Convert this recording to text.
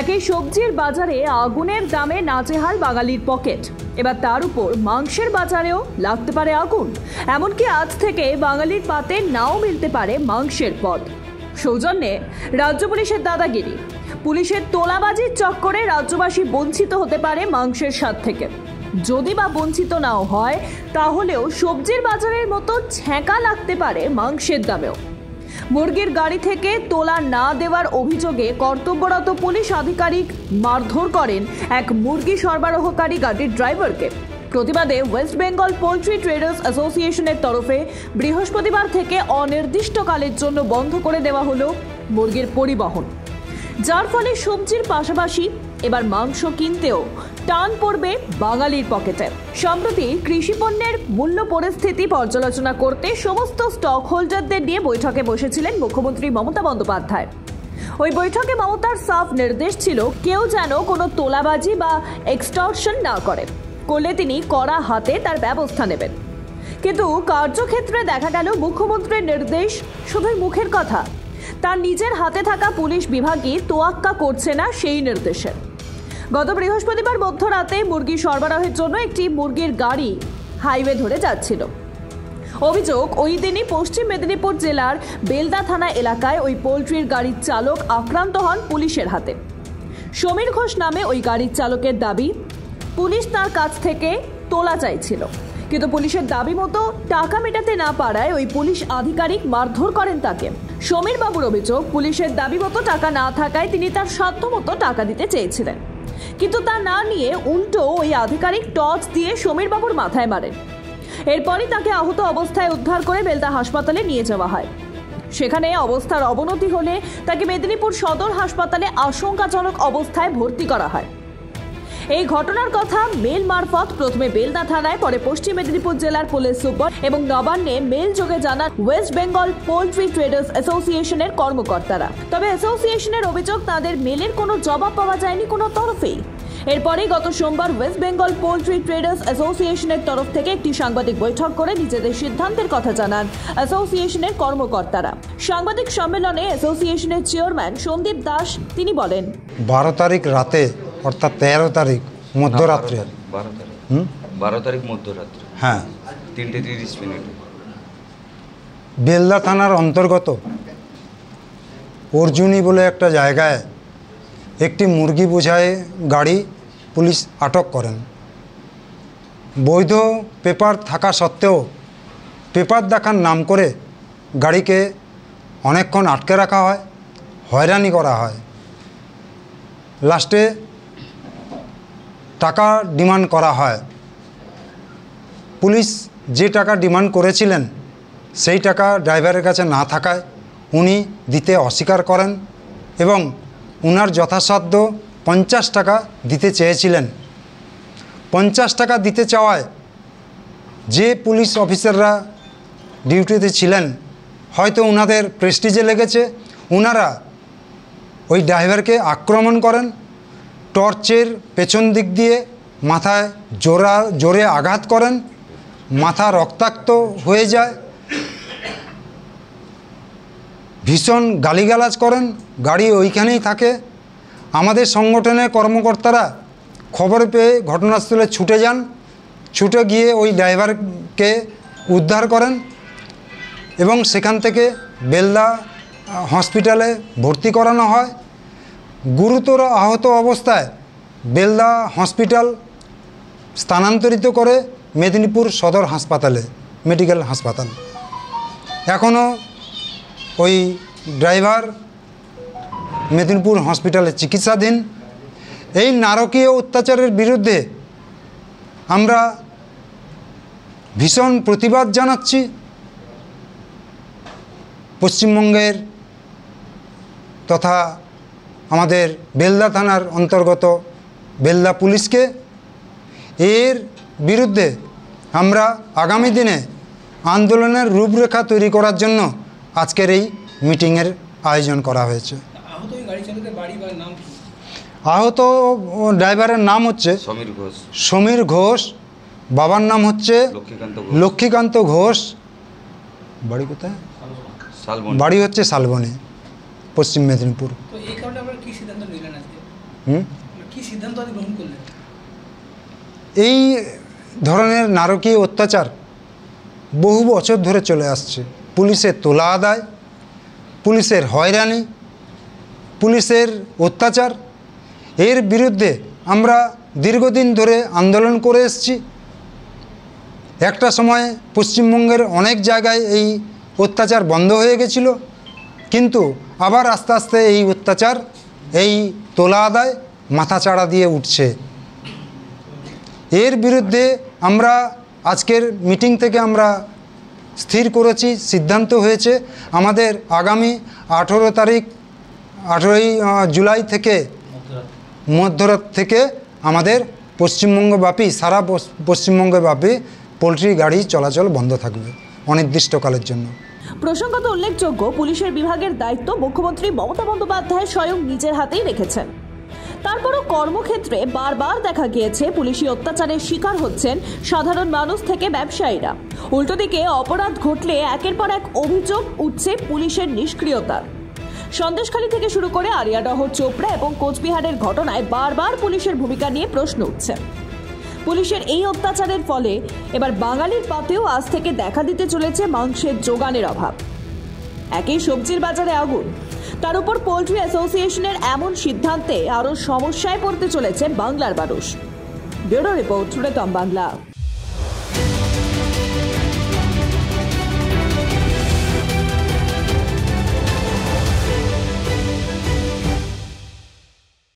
একই সবজির বাজারে আগুনের দামে নাজেহাল বাঙালির পকেট। এবার তার উপর মাংসের বাজারেও লাগতে পারে আগুন। এমনকি আজ থেকে বাঙালির পাতে নাও মিলতে পারে মাংসের পদ। সৌজন্যে রাজ্য পুলিশের দাদাগিরি। পুলিশের তোলাবাজির চক্করে রাজ্যবাসী বঞ্চিত হতে পারে মাংসের স্বাদ থেকে। যদি বা বঞ্চিত নাও হয়, তাহলেও সবজির বাজারের মতো ছ্যাঁকা লাগতে পারে মাংসের দামেও। মুরগির গাড়ি থেকে তোলা না দেওয়ার অভিযোগে কর্তব্যরত পুলিশ আধিকারিক মারধর করেন এক মুরগি সরবরাহকারী গাড়ির ড্রাইভারকে। প্রতিবাদে ওয়েস্ট বেঙ্গল পোল্ট্রি ট্রেডার্স অ্যাসোসিয়েশনের তরফে বৃহস্পতিবার থেকে অনির্দিষ্টকালের জন্য বন্ধ করে দেওয়া হলো মুরগির পরিবহন, যার ফলে সবজির পাশাপাশি এবার মাংস কিনতেও টান পড়বে বাঙালির পকেটে। সম্প্রতি কৃষি পণ্যের মূল্য পরিস্থিতি পর্যালোচনা করতে সমস্ত স্টক হোল্ডারদের নিয়ে বৈঠকে বসেছিলেন মুখ্যমন্ত্রী মমতা বন্দ্যোপাধ্যায়। ওই বৈঠকে মমতার সাফ নির্দেশ ছিল, কেউ যেন কোনো তোলাবাজি বা এক্সটর্শন না করলে তিনি কড়া হাতে তার ব্যবস্থা নেবেন। কিন্তু কার্যক্ষেত্রে দেখা গেল মুখ্যমন্ত্রীর নির্দেশ শুধুই মুখের কথা, তার নিজের হাতে থাকা পুলিশ বিভাগই তোয়াক্কা করছে না সেই নির্দেশে। গত বৃহস্পতিবার মধ্যরাতে মুরগি সরবরাহের জন্য একটি মুরগির গাড়ি হাইওয়ে ধরে যাচ্ছিল। অভিযোগ, ওই দিনই পশ্চিম মেদিনীপুর জেলার বেলদা থানা এলাকায় ওই পোল্ট্রির গাড়ির চালক আক্রান্ত হন পুলিশের হাতে। সমীর ঘোষ নামে ওই গাড়ির চালকের দাবি, পুলিশ তার কাছ থেকে তোলা চাইছিল, কিন্তু পুলিশের দাবি মতো টাকা মেটাতে না পারায় ওই পুলিশ আধিকারিক মারধর করেন তাকে। সমীর বাবুর অভিযোগ, পুলিশের দাবি মতো টাকা না থাকায় তিনি তার সাধ্য মতো টাকা দিতে চেয়েছিলেন, কিন্তু তা না নিয়ে উল্টো ওই আধিকারিক টর্চ দিয়ে সমীর বাবুর মাথায় মারেন। এরপরই তাকে আহত অবস্থায় উদ্ধার করে বেলদা হাসপাতালে নিয়ে যাওয়া হয়। সেখানে অবস্থার অবনতি হলে তাকে মেদিনীপুর সদর হাসপাতালে আশঙ্কাজনক অবস্থায় ভর্তি করা হয়। এই ঘটনার কথা মেল মারফত প্রথমে বেলদা থানায়, পরে পশ্চিম মেদিনীপুর জেলার পুলিশ সুপার এবং নবান্নে মেল যোগে জানান ওয়েস্ট বেঙ্গল পোল্ট্রি ট্রেডার্স অ্যাসোসিয়েশনের কর্মকর্তারা। তবে অ্যাসোসিয়েশনের অভিযোগ, তাদের মেলের কোনো জবাব পাওয়া যায়নি কোনো তরফেই। এরপরেই গত সোমবার ওয়েস্ট বেঙ্গল পোল্ট্রি ট্রেডার্স অ্যাসোসিয়েশনের তরফ থেকে একটি সাংবাদিক বৈঠক করে নিজেদের সিদ্ধান্তের কথা জানান অ্যাসোসিয়েশনের কর্মকর্তারা। সাংবাদিক সম্মেলনে অ্যাসোসিয়েশনের চেয়ারম্যান সন্দীপ দাস তিনি বলেন, 12 তারিখ রাতে অর্থাৎ 13 তারিখ মধ্যরাত্রে, 12 তারিখ মধ্যরাত্রে, হ্যাঁ 3:30 বেলদা থানার অন্তর্গত অর্জুনী বলে একটা জায়গায় একটি মুরগি বোঝাই গাড়ি পুলিশ আটক করেন। বৈধ পেপার থাকা সত্ত্বেও পেপার দেখার নাম করে গাড়িকে অনেকক্ষণ আটকে রাখা হয়, হয়রানি করা হয়। লাস্টে টাকা ডিমান্ড করা হয়। পুলিশ যে টাকা ডিমান্ড করেছিলেন সেই টাকা ড্রাইভারের কাছে না থাকায় উনি দিতে অস্বীকার করেন এবং উনার যথাসাধ্য 50 টাকা দিতে চেয়েছিলেন। 50 টাকা দিতে চাওয়ায় যে পুলিশ অফিসাররা ডিউটিতে ছিলেন, হয়তো উনাদের প্রেস্টিজে লেগেছে, উনারা ওই ড্রাইভারকে আক্রমণ করেন। টর্চের পেছন দিক দিয়ে মাথায় জোরে আঘাত করেন, মাথা রক্তাক্ত হয়ে যায়, ভীষণ গালিগালাজ করেন। গাড়ি ওইখানেই থাকে। আমাদের সংগঠনের কর্মকর্তারা খবর পেয়ে ঘটনাস্থলে ছুটে যান, ছুটে গিয়ে ওই ড্রাইভারকে উদ্ধার করেন এবং সেখান থেকে বেলদা হসপিটালে ভর্তি করানো হয়। গুরুতর আহত অবস্থায় বেলদা হসপিটাল স্থানান্তরিত করে মেদিনীপুর সদর হাসপাতালে, মেডিকেল হাসপাতাল। এখনও ওই ড্রাইভার মেদিনীপুর হসপিটালে চিকিৎসাধীন। এই নারকীয় অত্যাচারের বিরুদ্ধে আমরা ভীষণ প্রতিবাদ জানাচ্ছি পশ্চিমবঙ্গের তথা আমাদের বেলদা থানার অন্তর্গত বেলদা পুলিশকে। এর বিরুদ্ধে আমরা আগামী দিনে আন্দোলনের রূপরেখা তৈরি করার জন্য আজকের এই মিটিংয়ের আয়োজন করা হয়েছে। আহত ড্রাইভারের নাম হচ্ছে সমীর ঘোষ, বাবার নাম হচ্ছে লক্ষ্মীকান্ত ঘোষ। বাড়ি কোথায়? বাড়ি হচ্ছে শালবনী, পশ্চিম মেদিনীপুর। কি সিদ্ধান্ত আজ গ্রহণ করলেন? এই ধরনের নারকীয় অত্যাচার বহু বছর ধরে চলে আসছে। পুলিশের তোলা আদায়, পুলিশের হয়রানি, পুলিশের অত্যাচার, এর বিরুদ্ধে আমরা দীর্ঘদিন ধরে আন্দোলন করে এসেছি। একটা সময় পশ্চিমবঙ্গের অনেক জায়গায় এই অত্যাচার বন্ধ হয়ে গেছিল, কিন্তু আবার আস্তে আস্তে এই অত্যাচার, এই তোলা আদায় মাথাচাড়া দিয়ে উঠছে। এর বিরুদ্ধে আমরা আজকের মিটিং থেকে আমরা স্থির করেছি, সিদ্ধান্ত হয়েছে আমাদের আগামী 18ই জুলাই থেকে মধ্যরাত থেকে আমাদের পশ্চিমবঙ্গব্যাপী, সারা পশ্চিমবঙ্গব্যাপী পোলট্রি গাড়ি চলাচল বন্ধ থাকবে অনির্দিষ্টকালের জন্য। প্রসঙ্গত উল্লেখযোগ্য, পুলিশের বিভাগের দায়িত্ব মুখ্যমন্ত্রী মমতা বন্দ্যোপাধ্যায় স্বয়ং নিজের হাতেই রেখেছেন। তারপরও কর্মক্ষেত্রে বারবার দেখা গিয়েছে পুলিশি অত্যাচারের শিকার হচ্ছেন সাধারণ মানুষ থেকে ব্যবসায়ীরা। উল্টো দিকে অপরাধ ঘটলে একের পর এক অভিযোগ উঠছে পুলিশের নিষ্ক্রিয়তার। সন্দেশখালী থেকে শুরু করে আরিয়াডহর, চোপড়া এবং কোচবিহারের ঘটনায় বারবার পুলিশের ভূমিকা নিয়ে প্রশ্ন উঠছে। পুলিশের এই অত্যাচারের ফলে এবার বাঙালির পাতেও আজ থেকে দেখা দিতে চলেছে মাংসের যোগানের অভাব। একই সবজির বাজারে আগুন, তার উপর পোল্ট্রি অ্যাসোসিয়েশনের এমন সিদ্ধান্তে আরও সমস্যায় পড়তে চলেছে বাংলার মানুষ। ব্যুরো রিপোর্ট, রেতম বাংলা।